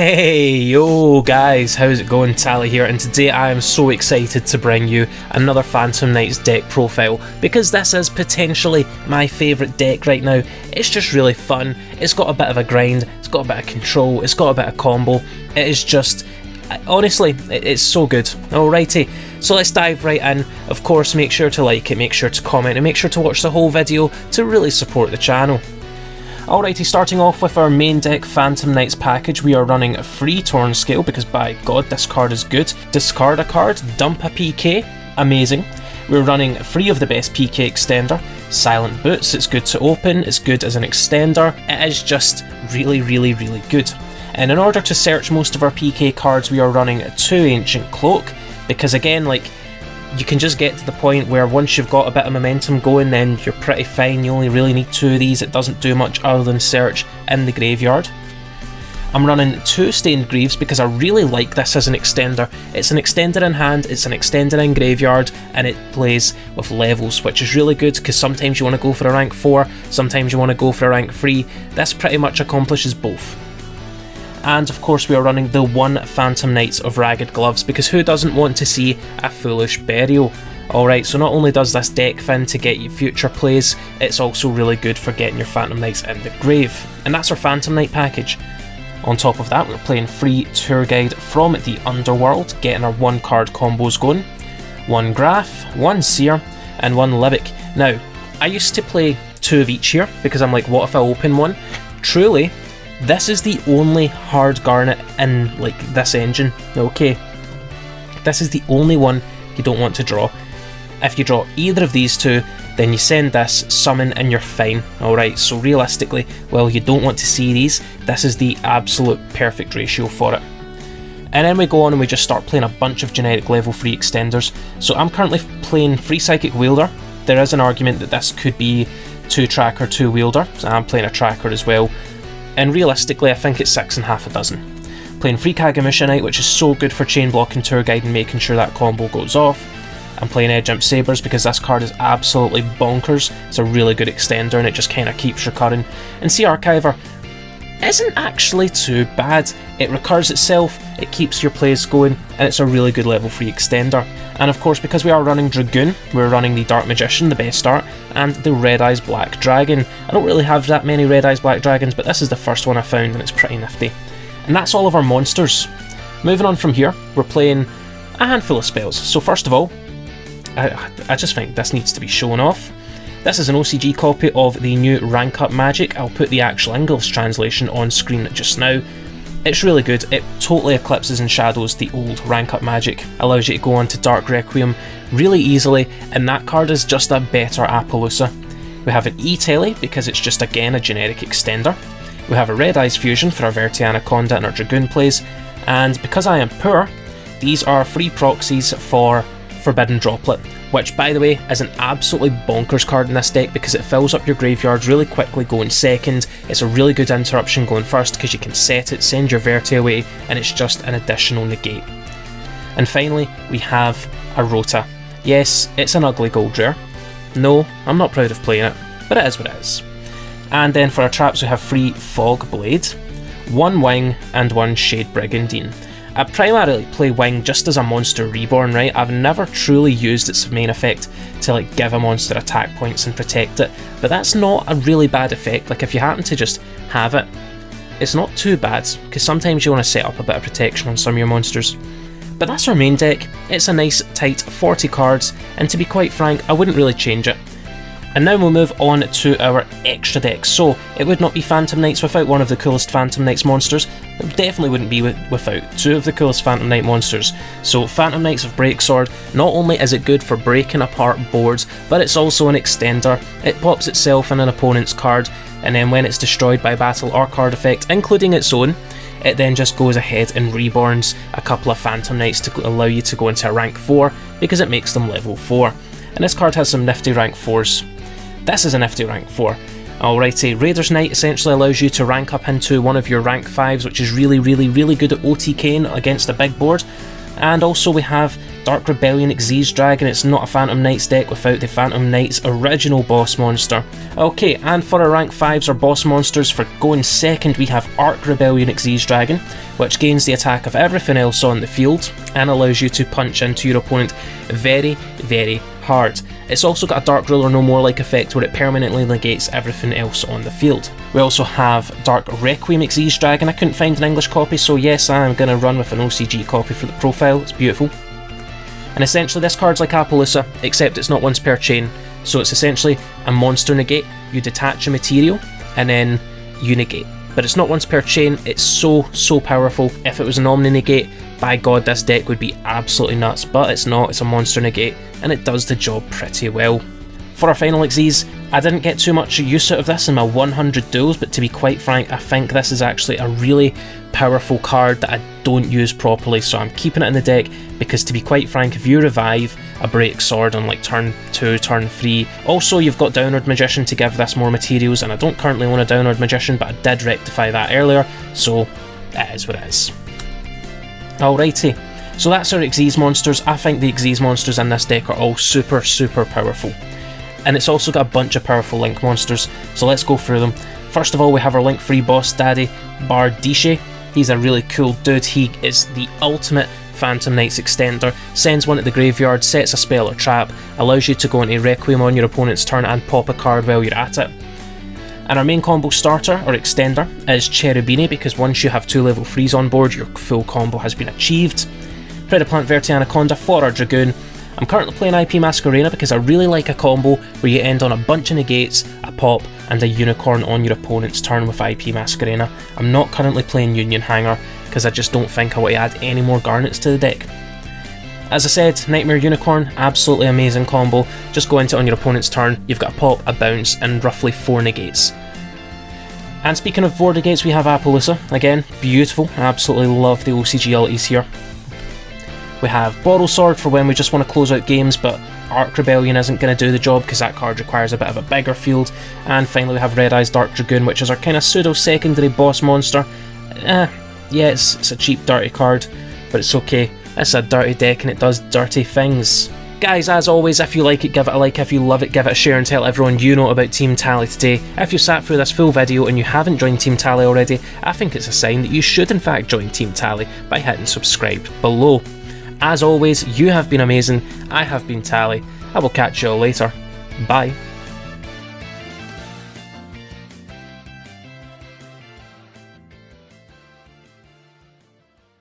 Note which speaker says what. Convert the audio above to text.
Speaker 1: Hey, yo guys, how's it going? Tally here, and today I am so excited to bring you another Phantom Knights deck profile, because this is potentially my favourite deck right now. It's just really fun, it's got a bit of a grind, it's got a bit of control, it's got a bit of combo. It is just, honestly, it's so good. Alrighty, so let's dive right in. Of course, make sure to like it, make sure to comment, and make sure to watch the whole video to really support the channel. Alrighty, starting off with our main deck Phantom Knights package, we are running a free Torn Scale because by god this card is good. Discard a card, dump a PK, amazing. We're running free of the best PK extender, Silent Boots, it's good to open, it's good as an extender, it is just really good. And in order to search most of our PK cards we are running 2 Ancient Cloak, because again, like, you can just get to the point where once you've got a bit of momentum going, then you're pretty fine. You only really need 2 of these. It doesn't do much other than search in the graveyard. I'm running 2 Stained Greaves because I really like this as an extender. It's an extender in hand, it's an extender in graveyard, and it plays with levels, which is really good because sometimes you want to go for a rank 4, sometimes you want to go for a rank 3. This pretty much accomplishes both. And of course we are running the 1 Phantom Knights of Ragged Gloves, because who doesn't want to see a Foolish Burial? Alright, so not only does this deck fin to get you future plays, it's also really good for getting your Phantom Knights in the grave. And that's our Phantom Knight package. On top of that, we're playing free Tour Guide from the Underworld, getting our 1 card combos going. 1 Graph, 1 Seer, and 1 Libic. Now, I used to play 2 of each here, because I'm like, what if I open one? Truly, this is the only hard garnet in like this engine, okay? This is the only one you don't want to draw. If you draw either of these 2, then you send this, summon, and you're fine. Alright, so realistically, well, you don't want to see these, this is the absolute perfect ratio for it. And then we go on and we just start playing a bunch of generic level 3 extenders. So I'm currently playing Free Psychic Wielder. There is an argument that this could be 2 Tracker, 2 Wielder, so I'm playing a Tracker as well. And realistically, I think it's 6.5 a dozen. Playing Free Kagamusha Knight, which is so good for chain blocking Tour Guide and making sure that combo goes off. I'm playing Edge Imp Sabres because this card is absolutely bonkers. It's a really good extender and it just kind of keeps recurring. And Sea Archiver isn't actually too bad. It recurs itself, it keeps your plays going, and it's a really good level 3 extender. And of course, because we are running Dragoon, we're running the Dark Magician, the best art, and the Red Eyes Black Dragon. I don't really have that many Red Eyes Black Dragons, but this is the first one I found and it's pretty nifty. And that's all of our monsters. Moving on from here, we're playing a handful of spells. So first of all, I just think this needs to be shown off. This is an OCG copy of the new Rank Up Magic. I'll put the actual English translation on screen just now. It's really good, it totally eclipses and shadows the old Rank Up Magic, allows you to go on to Dark Requiem really easily, and that card is just a better Appaloosa. We have an E-Telly because it's just again a generic extender. We have a Red Eyes Fusion for our Verti Anaconda and our Dragoon plays, and because I am poor, these are free proxies for Forbidden Droplet, which by the way is an absolutely bonkers card in this deck because it fills up your graveyard really quickly going second. It's a really good interruption going first because you can set it, send your Verti away, and it's just an additional negate. And finally we have a Rota. Yes, it's an ugly gold rare. No, I'm not proud of playing it, but it is what it is. And then for our traps we have free Fog Blade, 1 Wing, and 1 Shade Brigandine. I primarily play Wing just as a monster reborn, right? I've never truly used its main effect to like give a monster attack points and protect it, but that's not a really bad effect. Like if you happen to just have it, it's not too bad, because sometimes you want to set up a bit of protection on some of your monsters. But that's our main deck. It's a nice tight 40 cards, and to be quite frank, I wouldn't really change it. And now we'll move on to our extra decks. So it would not be Phantom Knights without one of the coolest Phantom Knights monsters. It definitely wouldn't be without 2 of the coolest Phantom Knight monsters. So Phantom Knights of Breaksword, not only is it good for breaking apart boards, but it's also an extender. It pops itself in an opponent's card, and then when it's destroyed by battle or card effect, including its own, it then just goes ahead and reborns a couple of Phantom Knights to allow you to go into a rank 4, because it makes them level 4. And this card has some nifty rank 4s. This is a nifty rank 4. Alrighty, Raider's Knight essentially allows you to rank up into one of your rank 5s, which is really good at OTKing against a big board. And also we have Dark Rebellion Xyz Dragon. It's not a Phantom Knights deck without the Phantom Knights original boss monster. Okay, and for our rank 5s or boss monsters, for going second we have Arc Rebellion Xyz Dragon, which gains the attack of everything else on the field and allows you to punch into your opponent very, very hard. It's also got a Dark Ruler No More like effect where it permanently negates everything else on the field. We also have Dark Requiem Xyz Dragon. I couldn't find an English copy, so yes, I am going to run with an OCG copy for the profile. It's beautiful. And essentially this card's like Appaloosa, except it's not once per chain. So it's essentially a monster negate. You detach a material and then you negate. But it's not once per chain. It's so powerful. If it was an Omni negate, by god, this deck would be absolutely nuts. But it's not, it's a monster negate, and it does the job pretty well. For our final Xyz, I didn't get too much use out of this in my 100 duels, but to be quite frank, I think this is actually a really powerful card that I don't use properly, so I'm keeping it in the deck because, to be quite frank, if you revive a Break Sword on like turn 2, turn 3, also you've got Downward Magician to give this more materials, and I don't currently own a Downward Magician, but I did rectify that earlier, so it is what it is. Alrighty, so that's our Xyz monsters. I think the Xyz monsters in this deck are all super powerful. And it's also got a bunch of powerful Link monsters, so let's go through them. First of all, we have our Link 3 boss daddy, Bardishe. He's a really cool dude. He is the ultimate Phantom Knights extender. Sends one at the graveyard, sets a spell or trap, allows you to go into Requiem on your opponent's turn and pop a card while you're at it. And our main combo starter, or extender, is Cherubini, because once you have 2 level 3s on board, your full combo has been achieved. Predaplant Verti Anaconda for our Dragoon. I'm currently playing IP Masquerena because I really like a combo where you end on a bunch of negates, a pop, and a unicorn on your opponent's turn with IP Masquerena. I'm not currently playing Union Hanger because I just don't think I want to add any more garnets to the deck. As I said, Nightmare Unicorn, absolutely amazing combo. Just go into it on your opponent's turn, you've got a pop, a bounce, and roughly 4 negates. And speaking of 4 negates, we have Appaloosa. Again, beautiful, absolutely love the OCG abilities here. We have Borrow Sword for when we just want to close out games, but Arc Rebellion isn't going to do the job because that card requires a bit of a bigger field. And finally we have Red Eye's Dark Dragoon, which is our kind of pseudo-secondary boss monster. Yeah, it's a cheap, dirty card, but it's okay. It's a dirty deck and it does dirty things. Guys, as always, if you like it, give it a like. If you love it, give it a share and tell everyone you know about Team Tally today. If you sat through this full video and you haven't joined Team Tally already, I think it's a sign that you should in fact join Team Tally by hitting subscribe below. As always, you have been amazing, I have been Tally, I will catch you all later, bye.